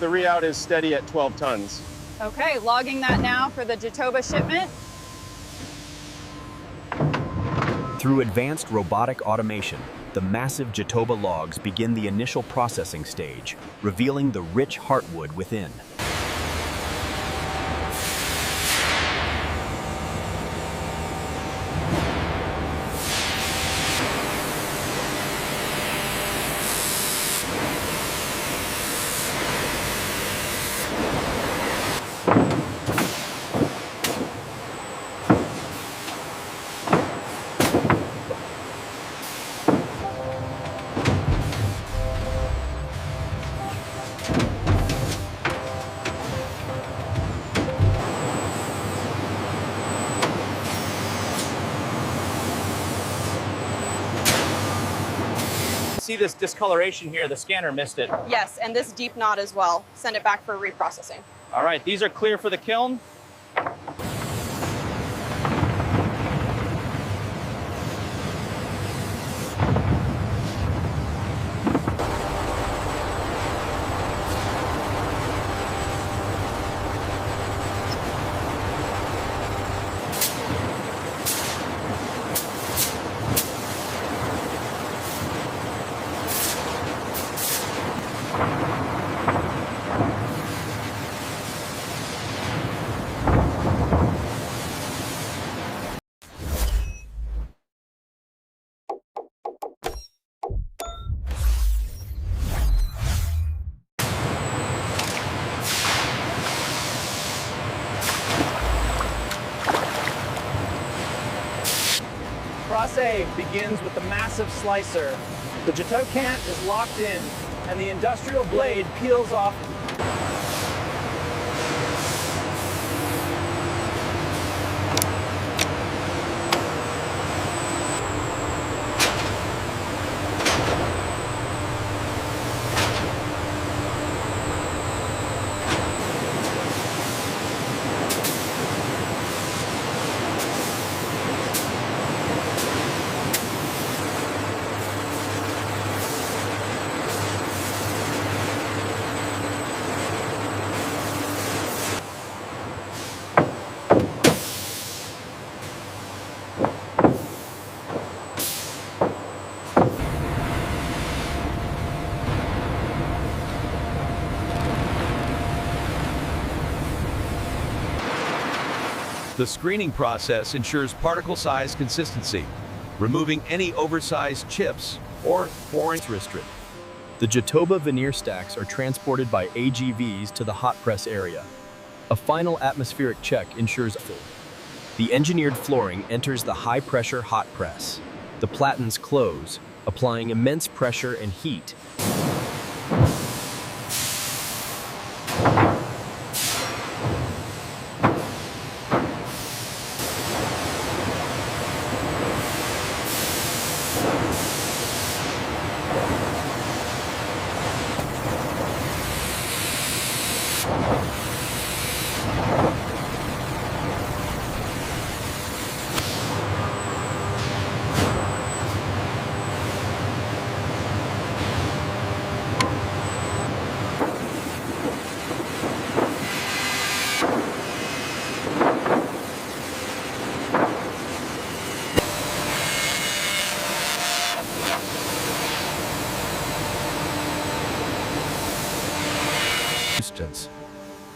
The re-out is steady at 12 tons. Okay, logging that now for the Jatoba shipment. Through advanced robotic automation, the massive Jatoba logs begin the initial processing stage, revealing the rich heartwood within. See this discoloration here, the scanner missed it. Yes, and this deep knot as well. Send it back for reprocessing. All right, these are clear for the kiln. Process begins with the massive slicer. The Jatoba cant is locked in, and the industrial blade peels off. The screening process ensures particle size consistency, removing any oversized chips or foreign restrict. The Jatoba veneer stacks are transported by AGVs to the hot press area. A final atmospheric check ensures the engineered flooring enters the high-pressure hot press. The platens close, applying immense pressure and heat.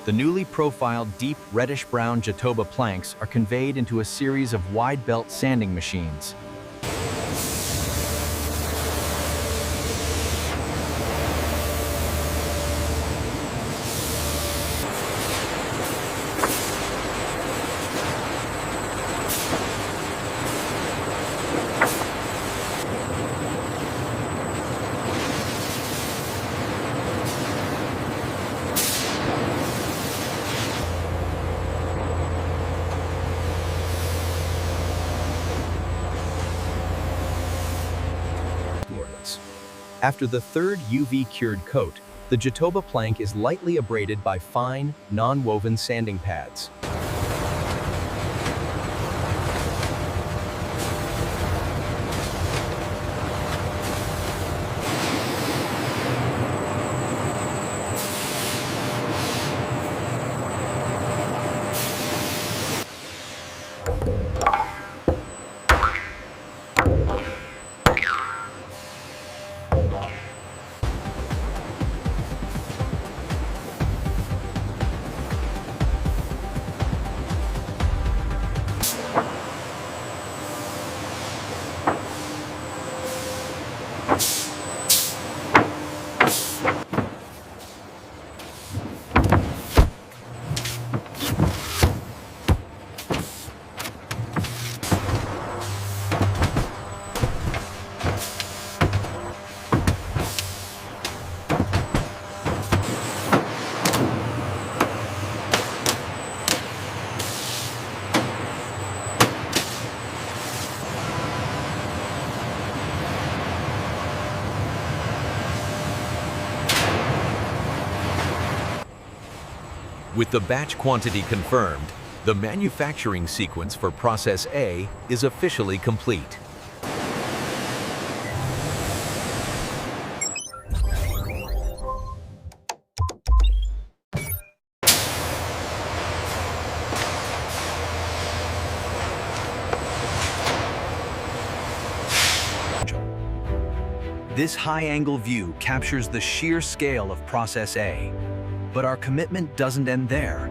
The newly profiled deep reddish-brown Jatoba planks are conveyed into a series of wide-belt sanding machines. After the third UV-cured coat, the Jatoba plank is lightly abraded by fine, non-woven sanding pads. With the batch quantity confirmed, the manufacturing sequence for Process A is officially complete. This high-angle view captures the sheer scale of Process A. But our commitment doesn't end there.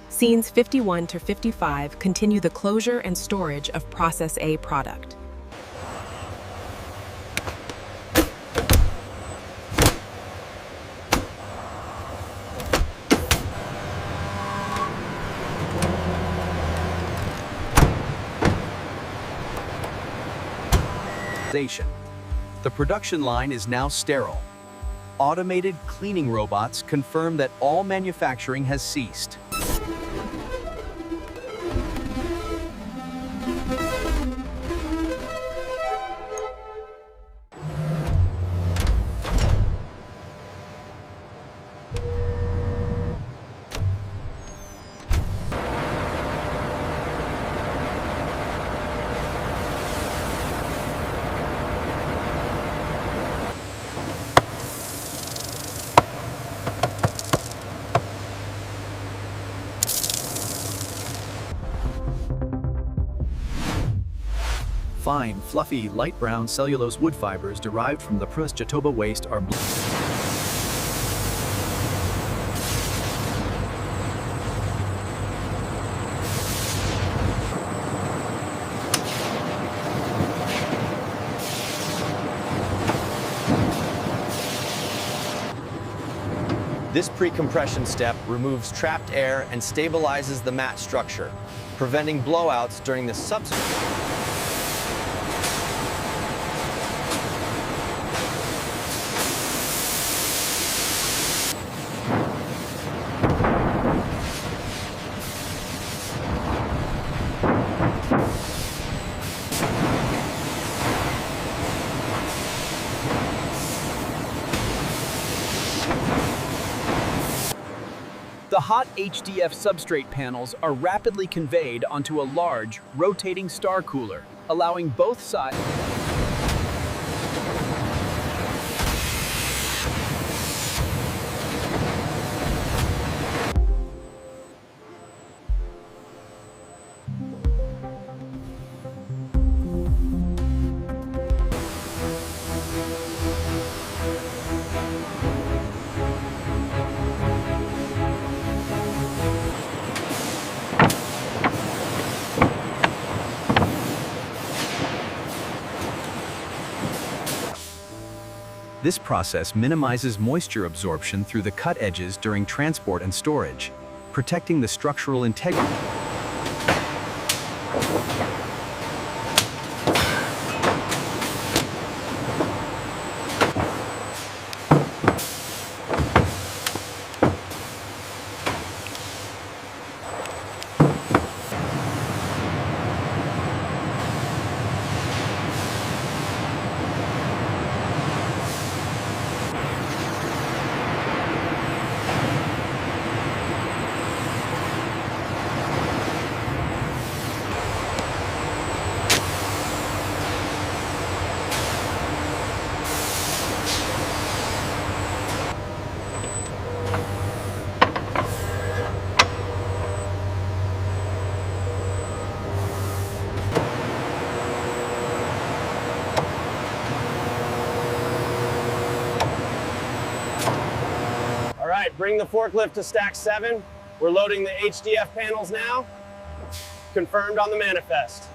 Scenes 51 to 55 continue the closure and storage of Process A product. The production line is now sterile. Automated cleaning robots confirm that all manufacturing has ceased. Fine, fluffy, light brown cellulose wood fibers derived from the pressed Jatoba waste are This pre-compression step removes trapped air and stabilizes the mat structure, preventing blowouts during the substrate. The hot HDF substrate panels are rapidly conveyed onto a large, rotating star cooler, allowing both sides. This process minimizes moisture absorption through the cut edges during transport and storage, protecting the structural integrity. All right, bring the forklift to stack 7. We're loading the HDF panels now. Confirmed on the manifest.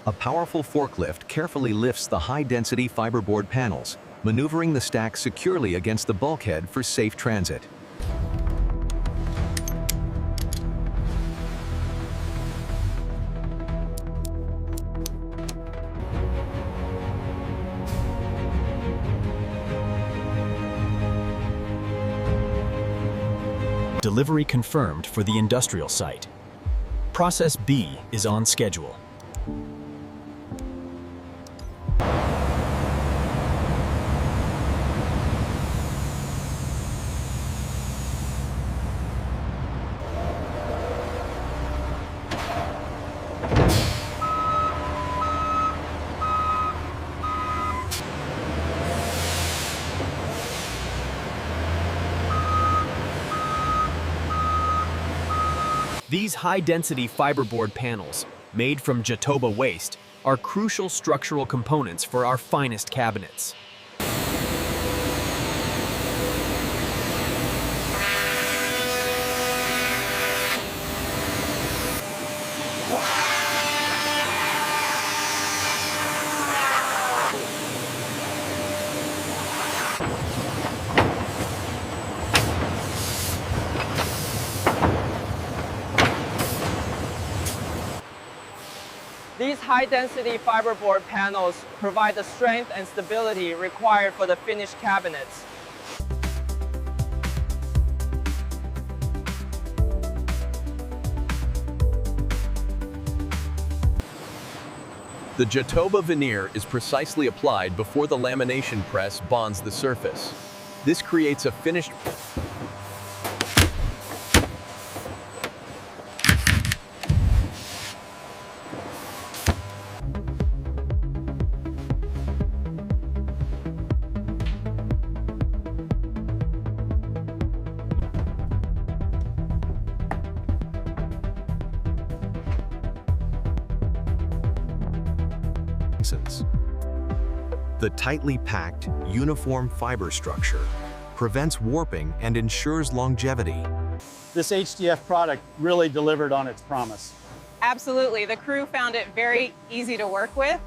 A powerful forklift carefully lifts the high-density fiberboard panels, maneuvering the stack securely against the bulkhead for safe transit. Delivery confirmed for the industrial site. Process B is on schedule. These high-density fiberboard panels, made from Jatoba waste, are crucial structural components for our finest cabinets. These high-density fiberboard panels provide the strength and stability required for the finished cabinets. The Jatoba veneer is precisely applied before the lamination press bonds the surface. This creates a finished The tightly packed, uniform fiber structure prevents warping and ensures longevity. This HDF product really delivered on its promise. Absolutely. The crew found it very easy to work with.